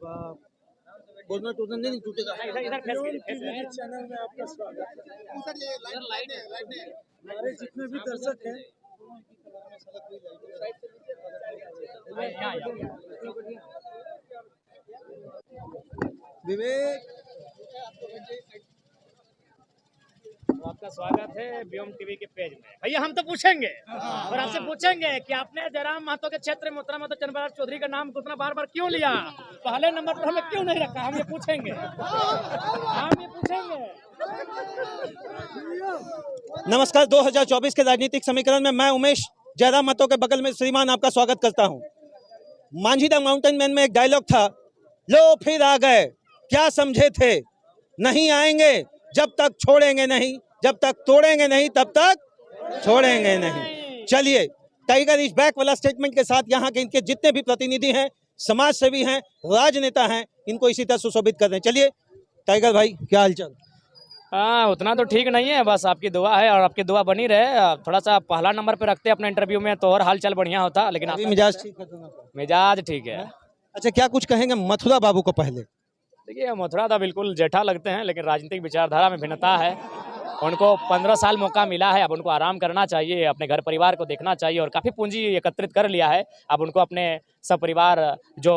बोलना तो नहीं टूटेगा। चैनल में आपका स्वागत है। हमारे जितने भी दर्शक हैं विवेक, आपका स्वागत है व्योम टीवी के पेज में। भैया हम तो पूछेंगे और आपसे पूछेंगे कि आपने जयराम महतो के क्षेत्र में मोहतरम महतो चंद्रप्रसाद चौधरी का नाम उतना बार बार क्यों लिया, पहले नंबर पर हमें क्यों नहीं रखा? हम ये पूछेंगे, हम ये पूछेंगे। नमस्कार। 2024 के राजनीतिक समीकरण में मैं उमेश जयराम महतो के बगल में श्रीमान आपका स्वागत करता हूं। मांझी द माउंटेन मैन में एक डायलॉग था, लो फिर आ गए, क्या समझे थे, नहीं आएंगे जब तक छोड़ेंगे नहीं, जब तक तोड़ेंगे नहीं तब तक छोड़ेंगे नहीं। चलिए, टाइगर इज बैक वाला स्टेटमेंट के साथ यहाँ के इनके जितने भी प्रतिनिधि हैं, समाज सेवी हैं, राजनेता हैं, इनको इसी तरह सुशोभित कर दें। चलिए टाइगर भाई, क्या हालचाल? हाँ, उतना तो ठीक नहीं है, बस आपकी दुआ है और आपकी दुआ बनी रहे। थोड़ा सा पहला नंबर पे रखते अपने इंटरव्यू में तो और हाल चाल बढ़िया होता, लेकिन अभी मिजाज ठीक है? मिजाज ठीक है। अच्छा, क्या कुछ कहेंगे मथुरा बाबू को? पहले देखिए, मथुरा था बिल्कुल जेठा लगते हैं, लेकिन राजनीतिक विचारधारा में भिन्नता है। उनको 15 साल मौका मिला है, अब उनको आराम करना चाहिए, अपने घर परिवार को देखना चाहिए और काफ़ी पूंजी एकत्रित कर लिया है। अब उनको अपने सब परिवार जो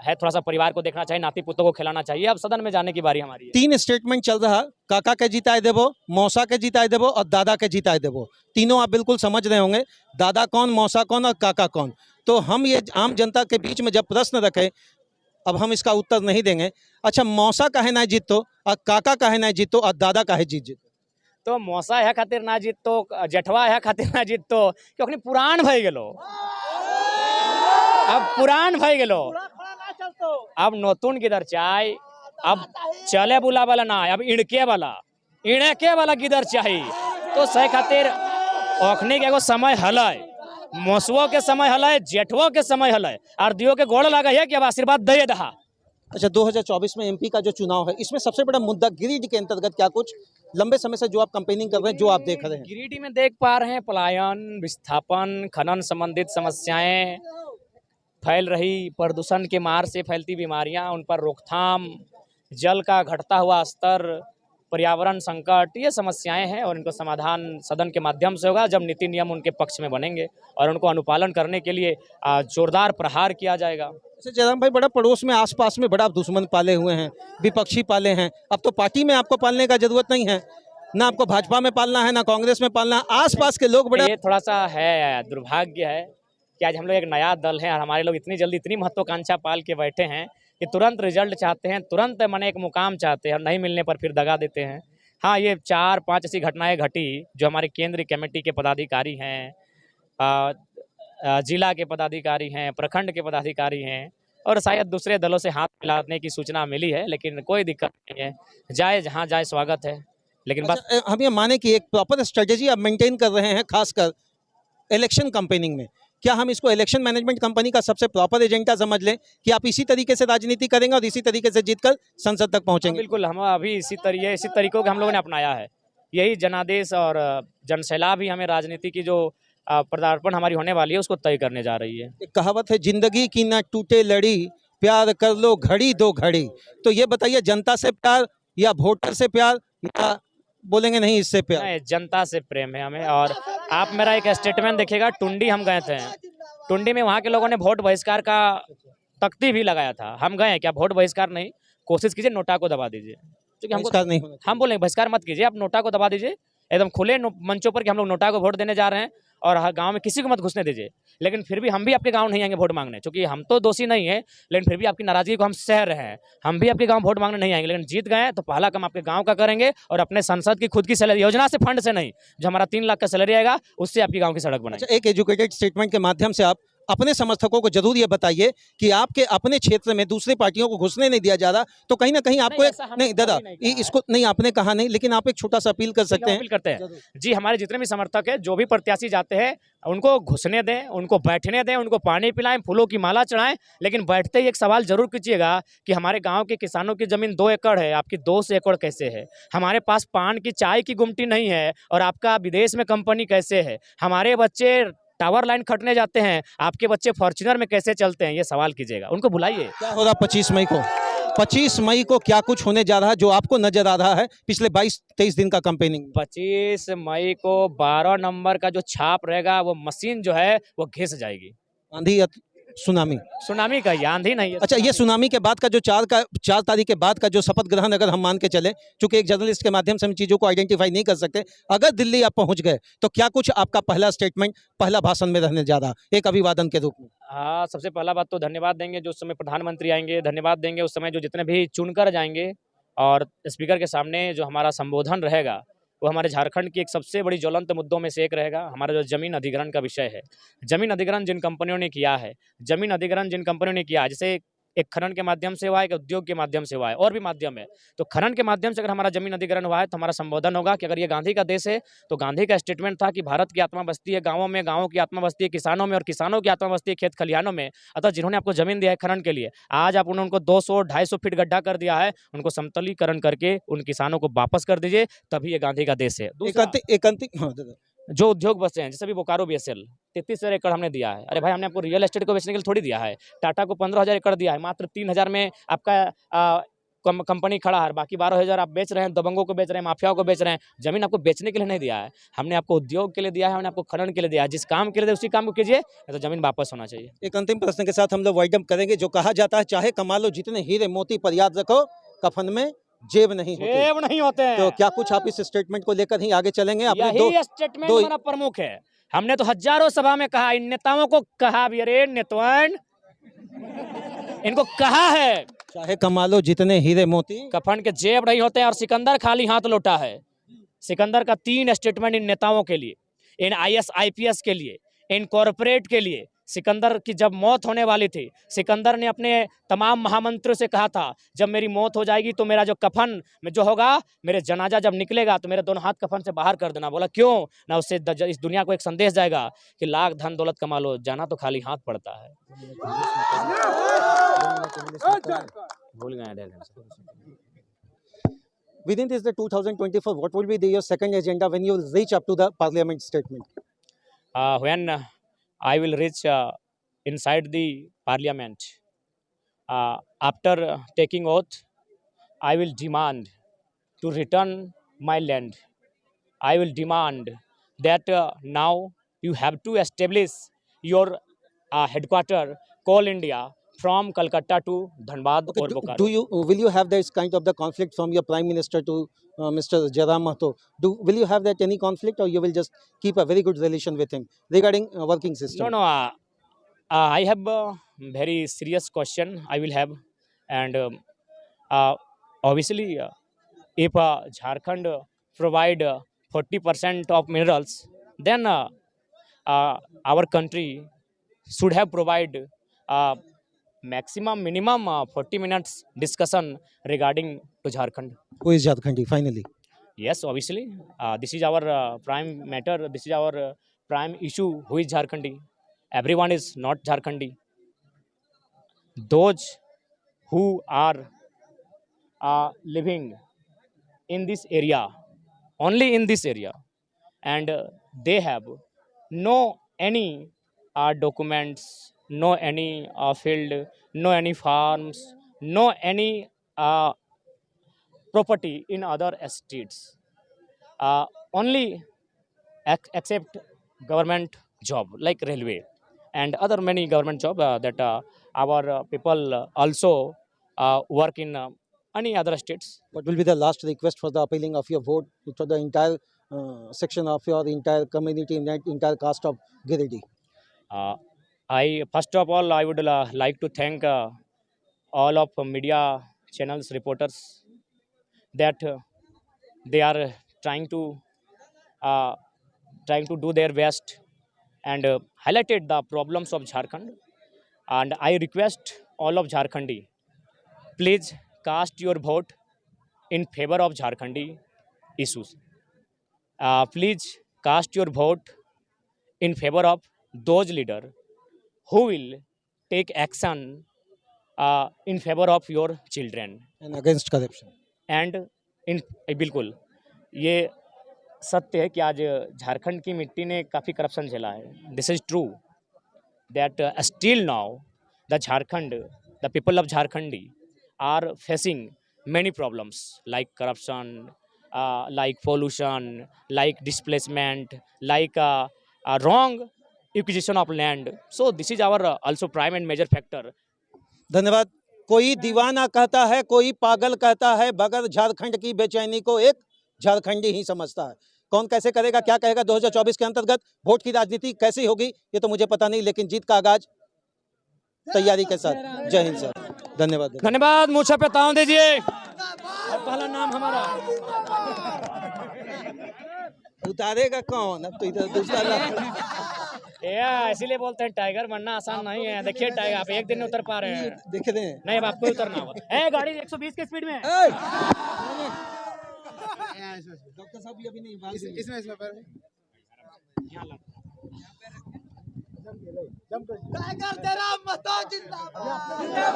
है थोड़ा सा परिवार को देखना चाहिए, नाती पुतों को खिलाना चाहिए। अब सदन में जाने की बारी हमारी है। 3 स्टेटमेंट चल रहा, काका के जिताए देवो, मौसा के जिताए देवो और दादा के जिताए देवो। तीनों आप बिल्कुल समझ रहे होंगे, दादा कौन, मौसा कौन और काका कौन। तो हम ये आम जनता के बीच में जब प्रश्न रखे, अब हम इसका उत्तर नहीं देंगे। अच्छा, मौसा काहे ना जीतो और काका काहे ना जीतो और दादा काहे जीतो? तो मौसा है खातिर ना जीत तो जेठवा है खातिर ना जीत तो क्योंकि पुरान भई गेलो, अब पुरान भई गेलो, अब नतून गिदर चाय, अब चले बुला वाला ना, अब इणके वाला गिदर चाहिए। तो सही खातिर ओखनी के एगो समय हलय, मौसुओं के समय हलय, जेठवों के समय हलय, और दियो के गोड़ लगा है कि अब आशीर्वाद दे दहा। अच्छा, 2024 में एमपी का जो चुनाव है, इसमें सबसे बड़ा मुद्दा गिरिडीह के अंतर्गत क्या कुछ लंबे समय से जो आप कंपेनिंग कर रहे हैं, जो आप देख रहे हैं? गिरिडीह में देख पा रहे हैं पलायन, विस्थापन, खनन संबंधित समस्याएं फैल रही, प्रदूषण के मार से फैलती बीमारियां, उन पर रोकथाम, जल का घटता हुआ स्तर, पर्यावरण संकट, ये समस्याएं हैं और इनको समाधान सदन के माध्यम से होगा जब नीति नियम उनके पक्ष में बनेंगे और उनको अनुपालन करने के लिए जोरदार प्रहार किया जाएगा। अच्छा जयराम भाई, बड़ा पड़ोस में आसपास में बड़ा दुश्मन पाले हुए हैं, विपक्षी पाले हैं। अब तो पार्टी में आपको पालने का जरूरत नहीं है, ना आपको भाजपा में पालना है, ना कांग्रेस में पालना है, आसपास के लोग बड़ा। ये थोड़ा सा है, दुर्भाग्य है कि आज हम लोग एक नया दल है और हमारे लोग इतनी जल्दी इतनी महत्वाकांक्षा पाल के बैठे हैं कि तुरंत रिजल्ट चाहते हैं, तुरंत माने एक मुकाम चाहते हैं और नहीं मिलने पर फिर दगा देते हैं। हाँ, ये 4-5 ऐसी घटनाएं घटी जो हमारे केंद्रीय कमेटी के पदाधिकारी हैं, जिला के पदाधिकारी हैं, प्रखंड के पदाधिकारी हैं और शायद दूसरे दलों से हाथ मिलाने की सूचना मिली है, लेकिन कोई दिक्कत नहीं है, जाए जहाँ जाए स्वागत है। लेकिन बस हम ये माने कि एक प्रॉपर स्ट्रेटेजी आप मेंटेन कर रहे हैं, खासकर इलेक्शन कैंपेनिंग में। क्या हम इसको इलेक्शन मैनेजमेंट कंपनी का सबसे प्रॉपर एजेंडा समझ लें कि आप इसी तरीके से राजनीति करेंगे और इसी तरीके से जीतकर संसद तक पहुंचेंगे? बिल्कुल, हम अभी इसी तरीकों के हम लोगों ने अपनाया है। यही जनादेश और जनसैलाब ही हमें राजनीति की जो पदार्पण हमारी होने वाली है उसको तय करने जा रही है। एक कहावत है, जिंदगी की ना टूटे लड़ी, प्यार कर लो घड़ी दो घड़ी। तो ये बताइए, जनता से प्यार या वोटर से प्यार, या बोलेंगे नहीं इससे प्यार? नहीं, जनता से प्रेम है हमें। और आप मेरा एक स्टेटमेंट देखिएगा, टुंडी हम गए थे, टुंडी में वहाँ के लोगों ने वोट बहिष्कार का तख्ती भी लगाया था। हम गए, क्या वोट बहिष्कार नहीं, कोशिश कीजिए नोटा को दबा दीजिए, क्योंकि हमको नहीं, हम बोलेंगे बहिष्कार मत कीजिए, आप नोटा को दबा दीजिए एकदम खुले मंचों पर कि हम लोग नोटा को वोट देने जा रहे हैं और हर गांव में किसी को मत घुसने दीजिए। लेकिन फिर भी हम भी आपके गांव नहीं आएंगे वोट मांगने, क्योंकि हम तो दोषी नहीं है, लेकिन फिर भी आपकी नाराजगी को हम सह रहे हैं। हम भी आपके गांव वोट मांगने नहीं आएंगे, लेकिन जीत गए तो पहला काम आपके गांव का करेंगे और अपने संसद की खुद की सैलरी योजना से, फंड से नहीं, जो हमारा 3 लाख का सैलरी आएगा उससे आपकी गाँव की सड़क बनाएंगे। एक एजुकेटेड स्टेटमेंट के माध्यम से आप अपने समर्थकों को जरूर ये बताइए कि आपके अपने क्षेत्र में दूसरी पार्टियों को घुसने नहीं दिया जा रहा, तो कहीं ना कहीं आपको नहीं दादा इसको नहीं आपने कहा नहीं, लेकिन आप एक छोटा सा अपील कर सकते हैं। अपील करते हैं जी, हमारे जितने भी समर्थक हैं, जो भी प्रत्याशी जाते हैं उनको घुसने दें, उनको बैठने दें, उनको पानी पिलाएं, फूलों की माला चढ़ाएं, लेकिन बैठते ही एक सवाल जरूर कीजिएगा कि हमारे गाँव के किसानों की जमीन 2 एकड़ है, आपकी 200 एकड़ कैसे है? हमारे पास पान की चाय की गुमटी नहीं है और आपका विदेश में कंपनी कैसे है? हमारे बच्चे टावर लाइन खटने जाते हैं, आपके बच्चे फॉर्च्यूनर में कैसे चलते हैं, ये सवाल कीजिएगा, उनको बुलाइए। क्या हो रहा 25 मई को? 25 मई को क्या कुछ होने जा रहा है जो आपको नजर आ रहा है पिछले 22-23 दिन का कैंपेनिंग? 25 मई को 12 नंबर का जो छाप रहेगा वो मशीन जो है वो घिस जाएगी। आंधी या सुनामी? सुनामी का, ये आंधी नहीं है। अच्छा, ये सुनामी के बाद का जो 4 तारीख के बाद का जो शपथ ग्रहण अगर हम मान के चले, चूंकि एक जर्नलिस्ट के माध्यम से हम चीजों को आइडेंटिफाई नहीं कर सकते, अगर दिल्ली आप पहुंच गए तो क्या कुछ आपका पहला स्टेटमेंट, पहला भाषण में रहने जा रहा एक अभिवादन के रूप में? हाँ, सबसे पहला बात तो धन्यवाद देंगे जो उस समय प्रधानमंत्री आएंगे, धन्यवाद देंगे उस समय जो जितने भी चुनकर जाएंगे, और स्पीकर के सामने जो हमारा संबोधन रहेगा वो हमारे झारखंड की एक सबसे बड़ी ज्वलंत मुद्दों में से एक रहेगा। हमारा जो जमीन अधिग्रहण का विषय है, जमीन अधिग्रहण जिन कंपनियों ने किया है, जमीन अधिग्रहण जिन कंपनियों ने किया, जैसे एक खनन के माध्यम से हुआ है, एक उद्योग के माध्यम से हुआ है, और भी माध्यम है। तो खनन के माध्यम से अगर हमारा जमीन अधिग्रहण हुआ है तो हमारा संबोधन होगा कि अगर ये गांधी का देश है तो गांधी का स्टेटमेंट था कि भारत की आत्मा बसती है गाँवों में, गाँवों की आत्मा बसती है किसानों में, और किसानों की आत्मा बसती है खेत खलिहानों में। अतः जिन्होंने आपको जमीन दिया है खनन के लिए, आज आप उनको 200-250 फीट गड्ढा कर दिया है, उनको समतलीकरण करके उन किसानों को वापस कर दीजिए, तभी ये गांधी का देश है। दूसरा, हाँ, जो उद्योग बसे हैं, जैसे भी बोकारो BSL 33,000 एकड़ हमने दिया है। अरे भाई, हमने आपको रियल एस्टेट को बेचने के लिए थोड़ी दिया है। टाटा को 15,000 एकड़ दिया है, मात्र 3,000 में आपका कंपनी खड़ा है, बाकी 12,000 आप बेच रहे हैं, दबंगों को बेच रहे हैं, माफियाओं को बेच रहे हैं। जमीन आपको बेचने के लिए नहीं दिया है, हमने आपको उद्योग के लिए दिया है, हमने आपको खनन के लिए दिया है। जिस काम के लिए दिया उसी काम को कीजिए, तो जमीन वापस होना चाहिए। एक अंतिम प्रश्न के साथ हम लोग वाइड अप करेंगे। जो कहा जाता है, चाहे कमा लो जितने हीरे मोती, पर याद रखो कफन में जेब नहीं होती। जेब नहीं होते हैं। तो क्या कुछ आप इस स्टेटमेट को लेकर ही आगे चलेंगे? अपने यही स्टेटमेंट हमारा प्रमुख है। हमने तो हजारों सभा में कहा, इन नेताओं को कहा भी, अरे नेतवन, इनको कहा है चाहे कमा लो जितने हीरे मोती, कफन के जेब नहीं होते हैं। और सिकंदर खाली हाथ लौटा है। सिकंदर का 3 स्टेटमेंट इन नेताओं के लिए, इन IS IPS के लिए, इन कॉरपोरेट के लिए। सिकंदर की जब मौत होने वाली थी, सिकंदर ने अपने तमाम महामंत्रियों से कहा था, जब मेरी मौत हो जाएगी तो मेरा जो कफन में जो होगा, मेरे जनाजा जब निकलेगा तो मेरे दोनों हाथ कफन से बाहर कर देना। बोला क्यों ना? उससे इस दुनिया को एक संदेश जाएगा कि लाख धन दौलत कमा लो, जाना तो खाली हाथ पड़ता है। भूल गए। within this the 2024, what will be your second agenda when you reach up to the parliament statement? When I will reach inside the parliament, after taking oath, I will demand to return my land. I will demand that now you have to establish your headquarter, Coal India, from Calcutta to Dhanbad or Bokaro. Will you have this kind of the conflict from your prime minister to Mr. Jairam Mahto? Will you have that any conflict, or you will just keep a very good relation with him regarding working system? No. I have a very serious question I will have, and obviously, if Jharkhand provide 40% of minerals, then our country should have provide minimum 40 minutes discussion regarding to Jharkhand. Who is Jharkhandi finally? Yes, obviously, this is our prime matter. This is our prime issue. Who is Jharkhandi? Everyone is not Jharkhandi. Those who are living in this area, only in this area, and they have no any documents, no any field, no any farms, no any property in other states, only except government job like railway and other many government job that our people also work in any other states. What will be the last request for the appealing of your vote to the entire section of your entire community, entire caste of Giridih? I first of all I would like to thank all of media channels reporters that they are trying to do their best and highlighted the problems of Jharkhand. And I request all of Jharkhandi, please cast your vote in favor of Jharkhandi issues. Please cast your vote in favor of those leaders who will take action in favor of your children And against corruption. and in बिल्कुल ये सत्य है कि आज झारखंड की मिट्टी ने काफ़ी करप्शन झेला है. This is true that still now the Jharkhand, the people of Jharkhandi are facing many problems like corruption, like pollution, like displacement, like wrong acquisition of land. So this is our also prime and major factor. धन्यवाद। कोई दीवाना कहता है, कोई पागल कहता है, मगर झारखंड की बेचैनी को एक झारखंडी ही समझता है। कौन कैसे करेगा, क्या कहेगा 2024 के अंतर्गत वोट की राजनीति कैसी होगी ये तो मुझे पता नहीं, लेकिन जीत का आगाज तैयारी के साथ। जय हिंद सर, धन्यवाद। धन्यवाद। मूछा पे ताव दीजिए। और पहला नाम हमारा उतारेगा कौन, अब तो इधर दूसरा नाम। इसीलिए बोलते हैं टाइगर बनना आसान नहीं है। देखिए टाइगर, आप एक दिन में उतर पा रहे हैं। देख रहे हैं, नहीं अब आपको उतरना होगा। गाड़ी 120 के स्पीड में। डॉक्टर साहब भी अभी नहीं, इसमें टाइगर तेरा मतो जिंदाबाद।